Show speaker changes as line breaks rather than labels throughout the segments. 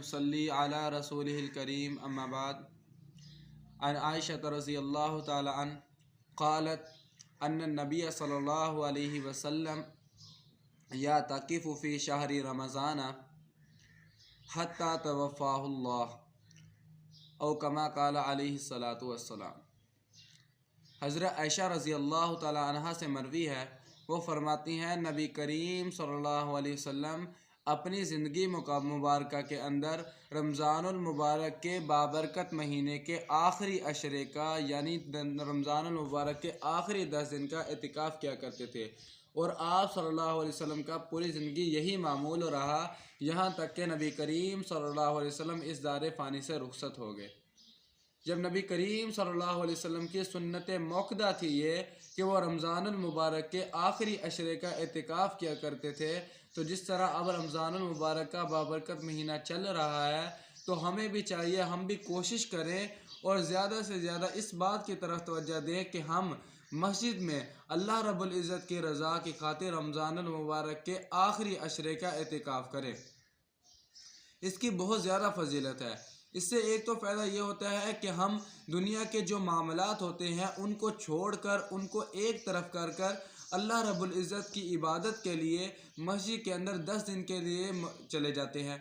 नुसल्ली अला रसूलिहिल करीम अम्मा बाद अन आयशा रज़ी अल्लाह ताला अन क़ालत अन्न नबिय सल्लल्लाहु अलैहि वसल्लम या तक़िफ़ु फ़ी शहरी रमज़ान हत्ता तवफ़्फ़ाहुल्लाह औ कमा क़ाल अलैहि सलातु वस्सलाम। हज़रत आयशा रज़ी अल्लाह ताला अन्हा से मरवी है, वो फरमाती हैं नबी करीम सल्लल्लाहु अलैहि वसल्लम अपनी ज़िंदगी मुबारक के अंदर रमज़ानुल मुबारक के बाबरकत महीने के आखिरी अशरे का यानी रमज़ानुल मुबारक के आखिरी 10 दिन का इतिकाफ़ किया करते थे। और आप सल्लल्लाहु अलैहि वसल्लम का पूरी ज़िंदगी यही मामूल रहा, यहाँ तक कि नबी करीम सल्लल्लाहु अलैहि वसल्लम इस दारे फ़ानी से रुखसत हो गए। जब नबी करीम सल्लल्लाहु अलैहि वसल्लम की सुन्नत मौक़दा थी ये कि वो रमज़ानुल मुबारक के आखिरी अशरे का इतिकाफ़ किया करते थे, तो जिस तरह अब रमज़ानुल मुबारक का बाबरकत महीना चल रहा है तो हमें भी चाहिए हम भी कोशिश करें और ज़्यादा से ज़्यादा इस बात की तरफ तवज्जो दें कि हम मस्जिद में अल्लाह रब्बुल इज़्ज़त की रज़ा की खातिर रमज़ानुल मुबारक के आखिरी अशरे का इतिकाफ़ करें। इसकी बहुत ज़्यादा फजीलत है। इससे एक तो फ़ायदा ये होता है कि हम दुनिया के जो मामलात होते हैं उनको छोड़कर उनको एक तरफ कर कर अल्लाह रब्बुल इज़्ज़त की इबादत के लिए मस्जिद के अंदर 10 दिन के लिए चले जाते हैं।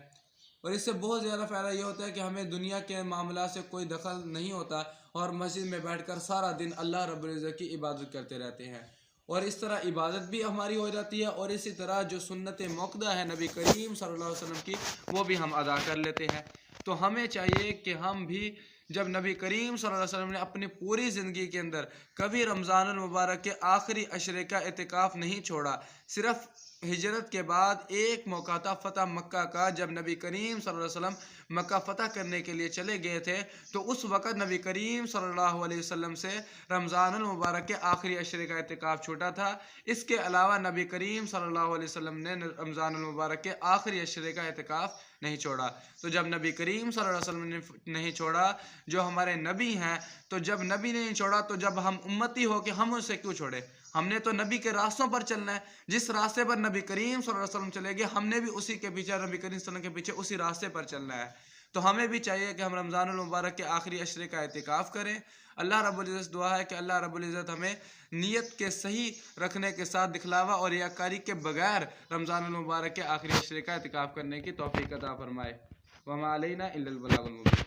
और इससे बहुत ज़्यादा फ़ायदा ये होता है कि हमें दुनिया के मामला से कोई दखल नहीं होता और मस्जिद में बैठकर सारा दिन अल्लाह रब्बुल इज़्ज़त की इबादत करते रहते हैं। और इस तरह इबादत भी हमारी हो जाती है और इसी तरह जो सुन्नत मौक़दा है नबी करीम सल्लल्लाहु अलैहि वसल्लम की वो भी हम अदा कर लेते हैं। तो हमें चाहिए कि हम भी जब नबी करीम सल्लल्लाहु अलैहि वसल्लम ने अपनी पूरी ज़िंदगी के अंदर कभी रमज़ानुल मुबारक के आखिरी अशरे का इतिकाफ़ नहीं छोड़ा, सिर्फ़ हिजरत के बाद एक मौका था फ़तह मक्का का, जब नबी करीम सल्लल्लाहु अलैहि वसल्लम मक्का फ़तह करने के लिए चले गए थे तो उस वक़्त नबी करीम सल्लल्लाहु अलैहि वसल्लम से रमज़ानुल मुबारक के आखिरी अशरे का इतिकाफ़ छूटा था। इसके अलावा नबी करीम सल्लल्लाहु अलैहि वसल्लम ने रमज़ानुल मुबारक के आखिरी अशरे का इतिकाफ़ नहीं छोड़ा। तो जब नबी करीम सल्लल्लाहु अलैहि वसल्लम ने नहीं छोड़ा, जो हमारे नबी हैं, तो जब नबी ने नहीं छोड़ा तो जब हम उम्मती हो कि हम उसे क्यों छोड़े। हमने तो नबी के रास्तों पर चलना है, जिस रास्ते पर नबी करीम सल्लल्लाहु अलैहि वसल्लम चले गए हमने भी उसी के पीछे नबी करीम सल्लल्लाहु अलैहि वसल्लम के पीछे उसी रास्ते पर चलना है। तो हमें भी चाहिए कि हम रमज़ानुल मुबारक के आखिरी अशरे का इतिकाफ़ करें। अल्लाह रब्बुल इज़्ज़त दुआ है कि अल्लाह रब्बुल इज़्ज़त हमें नीयत के सही रखने के साथ दिखलावा और रियाकारी के बगैर रमज़ानुल मुबारक के आखिरी अशरे का इतिकाफ़ करने की तौफ़ीक़ अता फ़रमाए। वमा अलैना इल्लल बलागुल मुबीन।